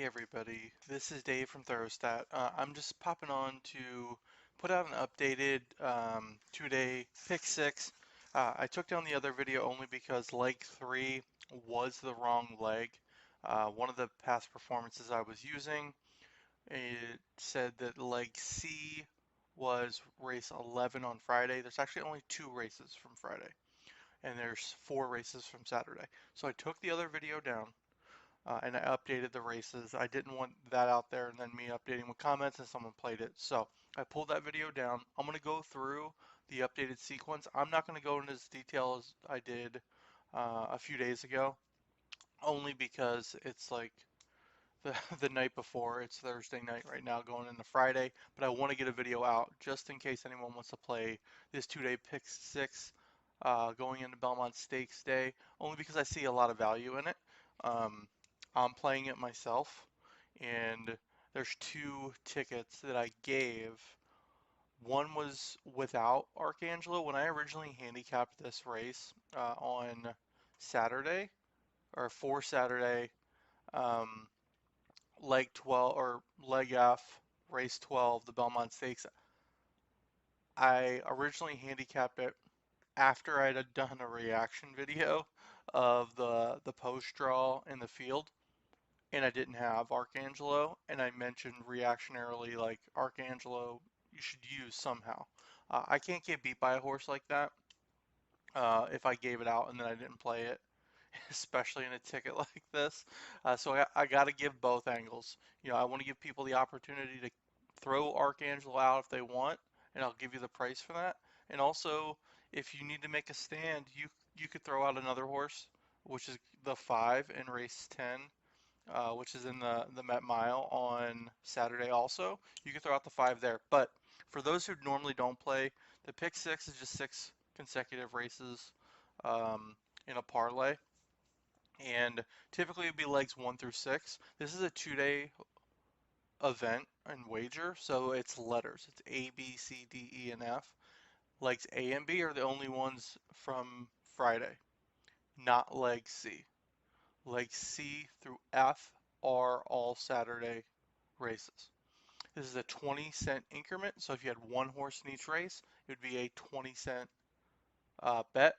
Hey everybody, this is Dave from Therostat. I'm just popping on to put out an updated 2-day pick six. I took down the other video only because leg 3 was the wrong leg. One of the past performances I was using, it said that leg C was race 11 on Friday. There's actually only 2 races from Friday, and there's 4 races from Saturday. So I took the other video down and I updated the races. I didn't want that out there and then me updating with comments and someone played it. So I pulled that video down. I'm going to go through the updated sequence. I'm not going to go into as detail as I did a few days ago, only because it's like the, the night before. It's Thursday night right now going into Friday, but I want to get a video out just in case anyone wants to play this 2-day pick six going into Belmont Stakes Day, only because I see a lot of value in it. Um, I'm playing it myself, and there's 2 tickets that I gave. One was without Arcangelo. When I originally handicapped this race on Saturday, or for Saturday, um, leg 12 or leg F, race 12, the Belmont Stakes, I originally handicapped it after I had done a reaction video of the post draw in the field, and I didn't have Arcangelo, and I mentioned reactionarily like Arcangelo you should use somehow. I can't get beat by a horse like that if I gave it out and then I didn't play it, especially in a ticket like this. So I got to give both angles. I want to give people the opportunity to throw Arcangelo out if they want, and I'll give you the price for that. And also, if you need to make a stand, you could throw out another horse, which is the 5 in race 10, which is in the Met Mile on Saturday also. You can throw out the 5 there. But for those who normally don't play, the pick 6 is just 6 consecutive races in a parlay. And typically it'd be legs 1 through 6. This is a 2-day event and wager, so it's letters. It's A, B, C, D, E, and F. Legs A and B are the only ones from Friday, not leg C. Legs C through F are all Saturday races. This is a 20-cent increment, so if you had one horse in each race, it would be a 20-cent bet.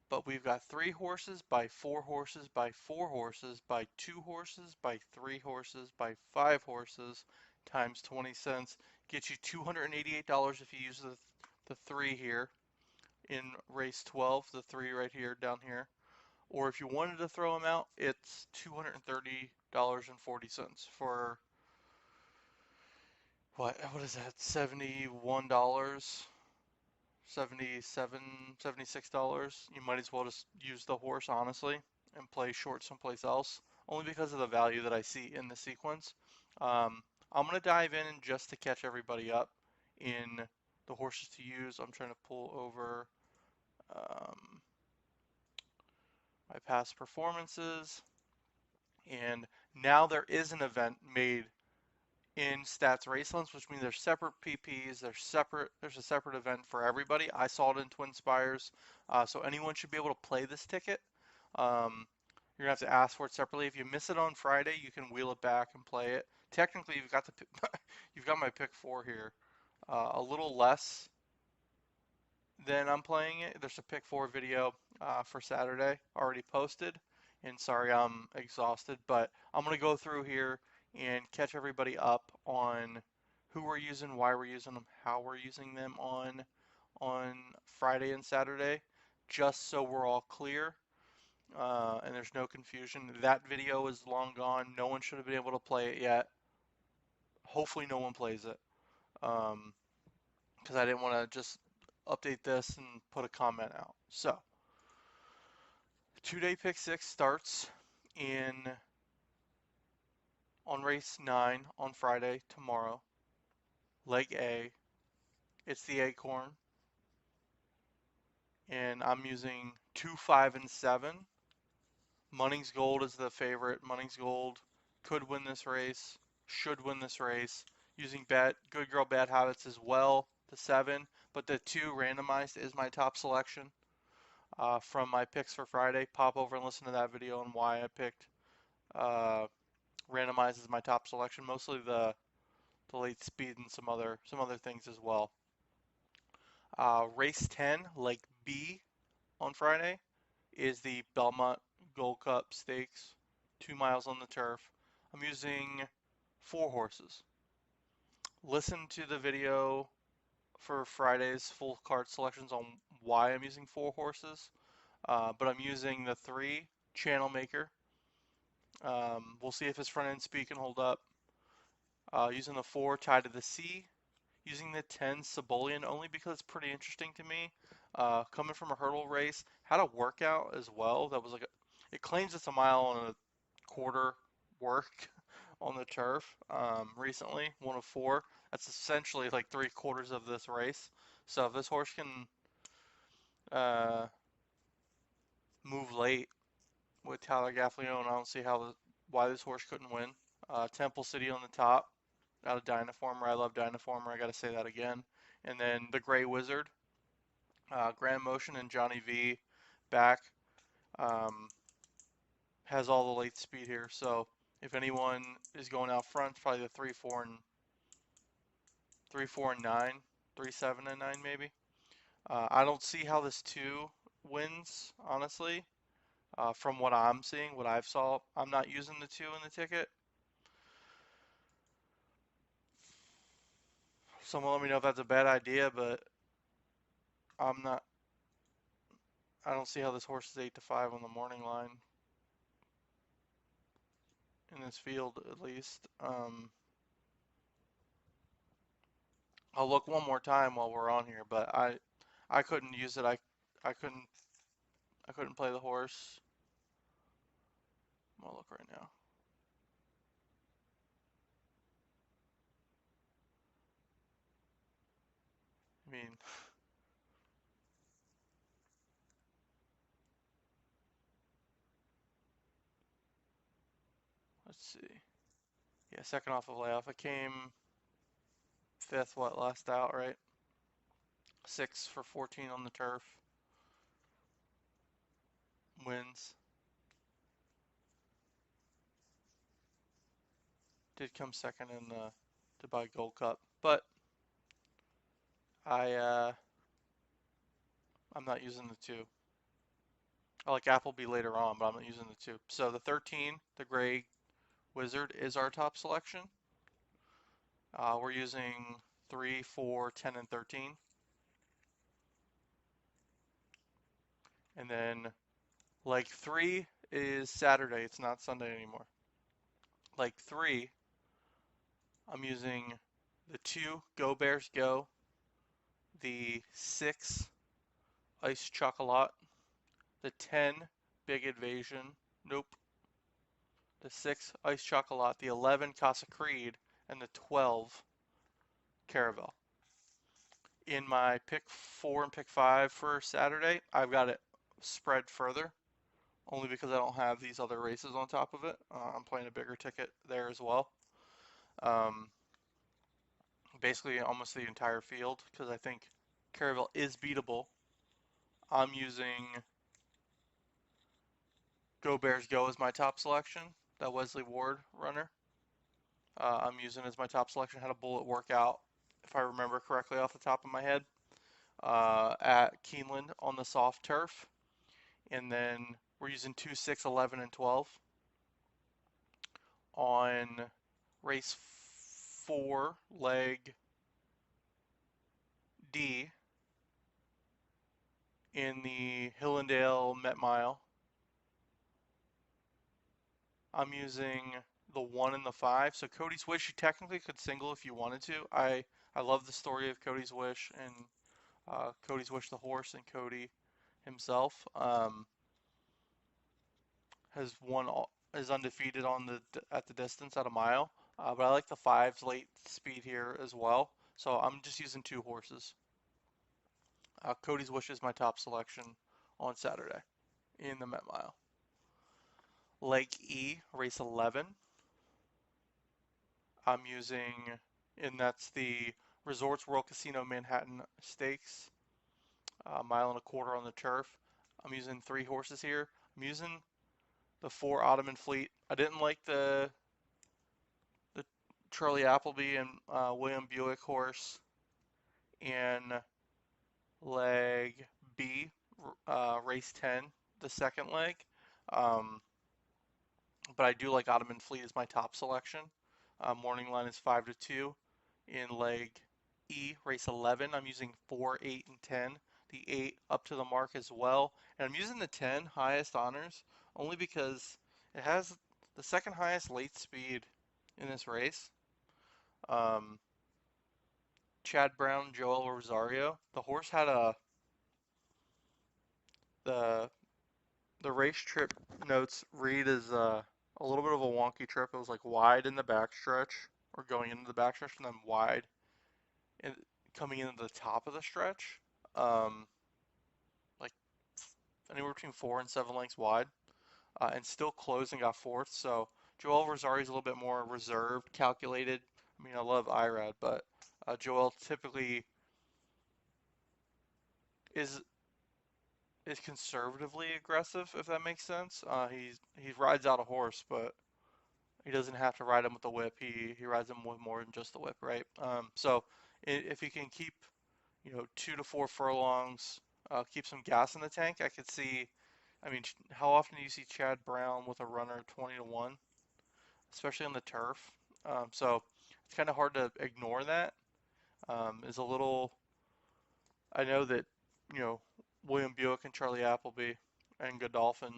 But we've got 3 horses by 4 horses by 4 horses by 2 horses by 3 horses by 5 horses times 20 cents. Get you $288 if you use the 3 here in race 12, the 3 right here down here. Or if you wanted to throw them out, it's $230.40 for what is that? $71, 77, $76. You might as well just use the horse, honestly, and play short someplace else, only because of the value that I see in the sequence. I'm going to dive in just to catch everybody up in the horses to use. I'm trying to pull over my past performances, and now there is an event made in Stats Racelands, which means there's separate PPs, there's a separate event for everybody. I saw it in Twin Spires, so anyone should be able to play this ticket. You're gonna have to ask for it separately. If you miss it on Friday, you can wheel it back and play it. Technically, you've got you've got my pick 4 here, a little less than I'm playing it. There's a pick 4 video for Saturday already posted, and sorry I'm exhausted, but I'm gonna go through here and catch everybody up on who we're using, why we're using them, how we're using them on Friday and Saturday, just so we're all clear and there's no confusion. That video is long gone. No one should have been able to play it yet. Hopefully no one plays it because I didn't want to just update this and put a comment out. So 2-day pick 6 starts in on race 9 on Friday tomorrow. Leg A, it's the Acorn, and I'm using 2, 5, and 7. Munnings Gold is the favorite. Munnings Gold could win this race, should win this race. Using Good Girl Bad Habits as well, the 7, but the 2 randomized is my top selection from my picks for Friday. Pop over and listen to that video on why I picked randomized Optimize is my top selection, mostly the late speed and some other things as well. Race 10, Leg B on Friday, is the Belmont Gold Cup Stakes, 2 miles on the turf. I'm using 4 horses. Listen to the video for Friday's full card selections on why I'm using 4 horses, but I'm using the 3 Channel Maker. We'll see if his front end speed can hold up. Using the 4 Tied to the Sea. Using the 10 Cibolian only because it's pretty interesting to me. Coming from a hurdle race, had a workout as well that was like it claims it's a mile and a quarter work on the turf recently, 1 of 4. That's essentially like 3/4 of this race. So if this horse can uh, move late with Tyler Gaffalione, I don't see why this horse couldn't win. Temple City on the top, out of Dynaformer. I love Dynaformer. I got to say that again. And then the Gray Wizard, Grand Motion, and Johnny V back. Has all the late speed here. So if anyone is going out front, probably the 3, 4, and 9, 3, 7, and 9 maybe. I don't see how this 2 wins, honestly. From what I'm seeing, what I've saw, I'm not using the 2 in the ticket. Someone let me know if that's a bad idea, but I'm not. I don't see how this horse is 8 to 5 on the morning line in this field, at least. I'll look one more time while we're on here, but I couldn't use it. I couldn't play the horse. I'm gonna look right now. I mean, let's see. Yeah, second off of layoff. I came 5th, last out, right? 6 for 14 on the turf. Wins. Did come second in the Dubai Gold Cup, but I'm not using the 2. I like Appleby later on, but I'm not using the 2. So the 13, the Gray Wizard, is our top selection. We're using 3, 4, 10, and 13. And then leg 3 is Saturday. It's not Sunday anymore. Leg 3, I'm using the 2 Go Bears Go, the 6 Ice Chocolat, the 10 Big Invasion, nope, the 6 Ice Chocolat, the 11 Casa Creed, and the 12 Caravel. In my pick 4 and pick 5 for Saturday, I've got it spread further, only because I don't have these other races on top of it. I'm playing a bigger ticket there as well. Basically almost the entire field, because I think Caravel is beatable. I'm using Go Bears Go as my top selection, that Wesley Ward runner. I'm using as my top selection. Had a bullet workout, if I remember correctly off the top of my head, at Keeneland on the soft turf. And then we're using 2, 6, 11, and 12 on race 4, leg D, in the Hillendale Met Mile. I'm using the 1 and the 5. So Cody's Wish, you technically could single if you wanted to. I love the story of Cody's Wish and Cody's Wish the horse and Cody himself. Has won is undefeated on at the distance at a mile. But I like the 5's late speed here as well. So I'm just using 2 horses. Cody's Wish is my top selection on Saturday in the Met Mile. Leg E, race 11. I'm using, and that's the Resorts World Casino Manhattan Stakes, a mile and a quarter on the turf. I'm using 3 horses here. I'm using the 4 Ottoman Fleet. I didn't like the Charlie Appleby and William Buick horse in leg B, race 10, the second leg. Um, but I do like Ottoman Fleet as my top selection. Morning line is 5-2. In leg E, race 11, I'm using 4, 8, and 10. The 8 up to the mark as well. And I'm using the 10 highest honors only because it has the second highest late speed in this race. Chad Brown, Joel Rosario. The horse had the the race trip notes read as a little bit of a wonky trip. It was like wide in the backstretch or going into the backstretch and then wide and coming into the top of the stretch. Like anywhere between 4 and 7 lengths wide, and still closed and got fourth. So Joel Rosario is a little bit more reserved, calculated. I mean, I love IRAD, but Joel typically is conservatively aggressive, if that makes sense. He rides out a horse, but he doesn't have to ride him with the whip. He rides him with more than just the whip, right? So if he can keep 2 to 4 furlongs, keep some gas in the tank, I could see. I mean, how often do you see Chad Brown with a runner 20-1, especially on the turf? So it's kind of hard to ignore that. Is a little. I know that you know William Buick and Charlie Appleby and Godolphin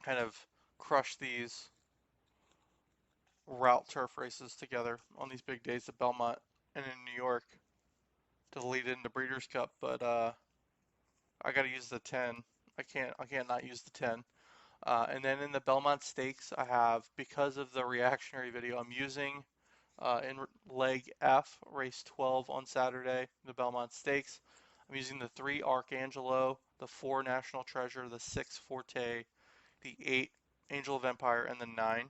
kind of crush these route turf races together on these big days at Belmont and in New York to lead into Breeders' Cup, but I got to use the 10. I can't not use the 10. And then in the Belmont Stakes, I have, because of the reactionary video, I'm using in leg F, race 12 on Saturday, the Belmont Stakes. I'm using the 3 Arcangelo, the 4 National Treasure, the 6 Forte, the 8 Angel of Empire, and the 9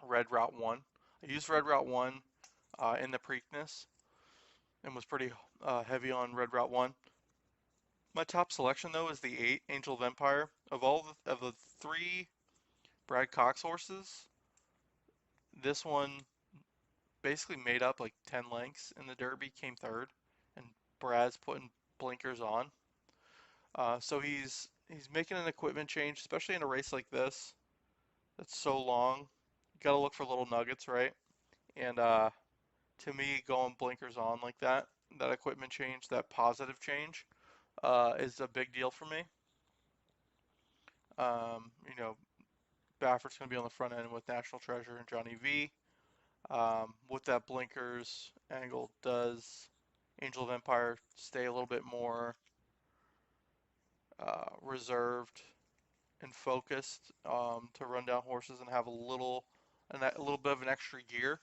Red Route 1. I used Red Route 1 in the Preakness and was pretty heavy on Red Route 1. My top selection, though, is the 8 Angel of Empire. Of the 3 Brad Cox horses, this one basically made up like 10 lengths in the Derby, came third, and Brad's putting blinkers on. So he's making an equipment change, especially in a race like this that's so long. You got to look for little nuggets, right? And to me, going blinkers on like that equipment change, that positive change, is a big deal for me. Um, you know, Baffert's going to be on the front end with National Treasure and Johnny V. With that blinkers angle, does Angel of Empire stay a little bit more reserved and focused to run down horses and have a little bit of an extra gear?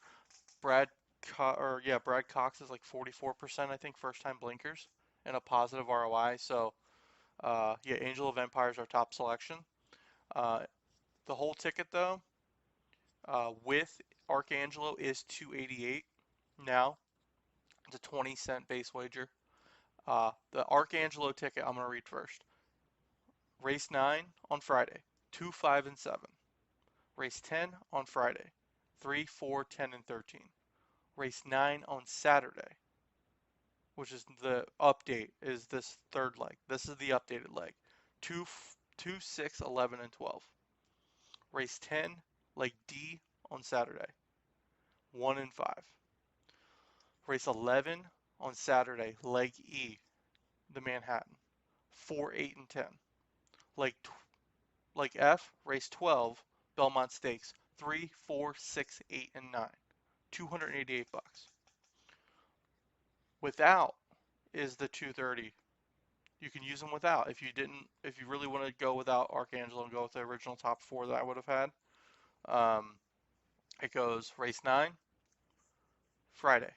Brad Cox is like 44%, I think, first time blinkers and a positive ROI. So yeah, Angel of Empire is our top selection. The whole ticket though, with Arcangelo is 288 now. It's a 20-cent base wager. The Arcangelo ticket I'm going to read first. Race 9 on Friday, 2, 5, and 7. Race 10 on Friday, 3, 4, 10, and 13. Race 9 on Saturday, which is the update, is this third leg. This is the updated leg. 2, 6, 11, and 12. Race 10, leg D on Saturday, 1 and 5. Race 11 on Saturday, leg E, the Manhattan, 4, 8, and 10. Leg F, race 12, Belmont Stakes, 3, 4, 6, 8, and 9. $288. Without is the 230. You can use them without. If you really want to go without Arcangelo and go with the original top 4 that I would have had, it goes race 9, Friday,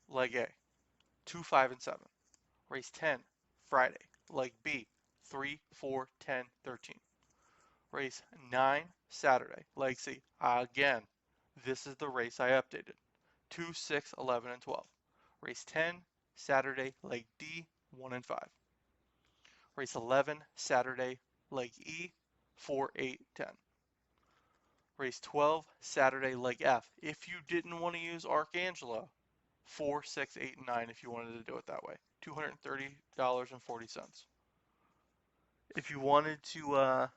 leg A, 2, 5, and 7. Race 10, Friday, leg B, 3, 4, 10, 13. Race 9, Saturday, leg C. Again, this is the race I updated. 2, 6, 11, and 12. Race 10, Saturday, leg D, 1 and 5. Race 11, Saturday, leg E, 4, 8, 10. Race 12, Saturday, leg F. If you didn't want to use Arcangelo, 4, 6, 8, and 9 if you wanted to do it that way. $230.40. If you wanted to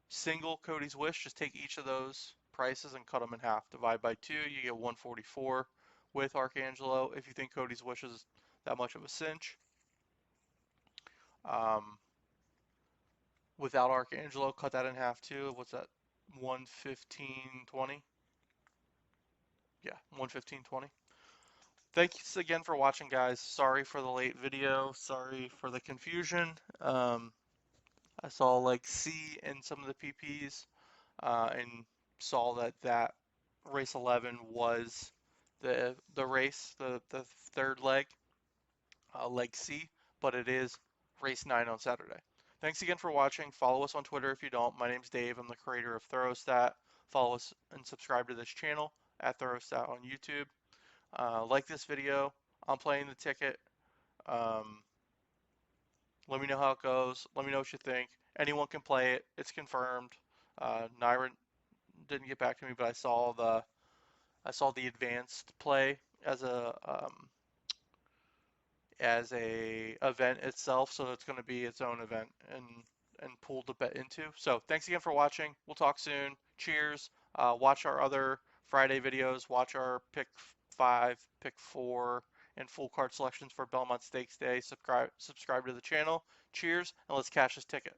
single Cody's Wish, just take each of those prices and cut them in half. Divide by 2, you get 144 with Arcangelo. If you think Cody's Wish is that much of a cinch. Without Arcangelo, cut that in half too. What's that? 115.20? Yeah, 115.20. Thanks again for watching, guys. Sorry for the late video. Sorry for the confusion. I saw like C in some of the PPs and saw that race 11 was the race, the third leg, leg C, but it is race 9 on Saturday. Thanks again for watching. Follow us on Twitter if you don't. My name's Dave. I'm the creator of Throwstat. Follow us and subscribe to this channel at Throwstat on YouTube. Like this video. I'm playing the ticket. Let me know how it goes. Let me know what you think. Anyone can play it. It's confirmed. Nyron didn't get back to me, but I saw the advanced play as a event itself, so it's going to be its own event and pool to bet into. So thanks again for watching. We'll talk soon. Cheers. Watch our other Friday videos. Watch our pick 5, pick 4, and full card selections for Belmont Stakes Day. Subscribe to the channel. Cheers, and let's cash this ticket.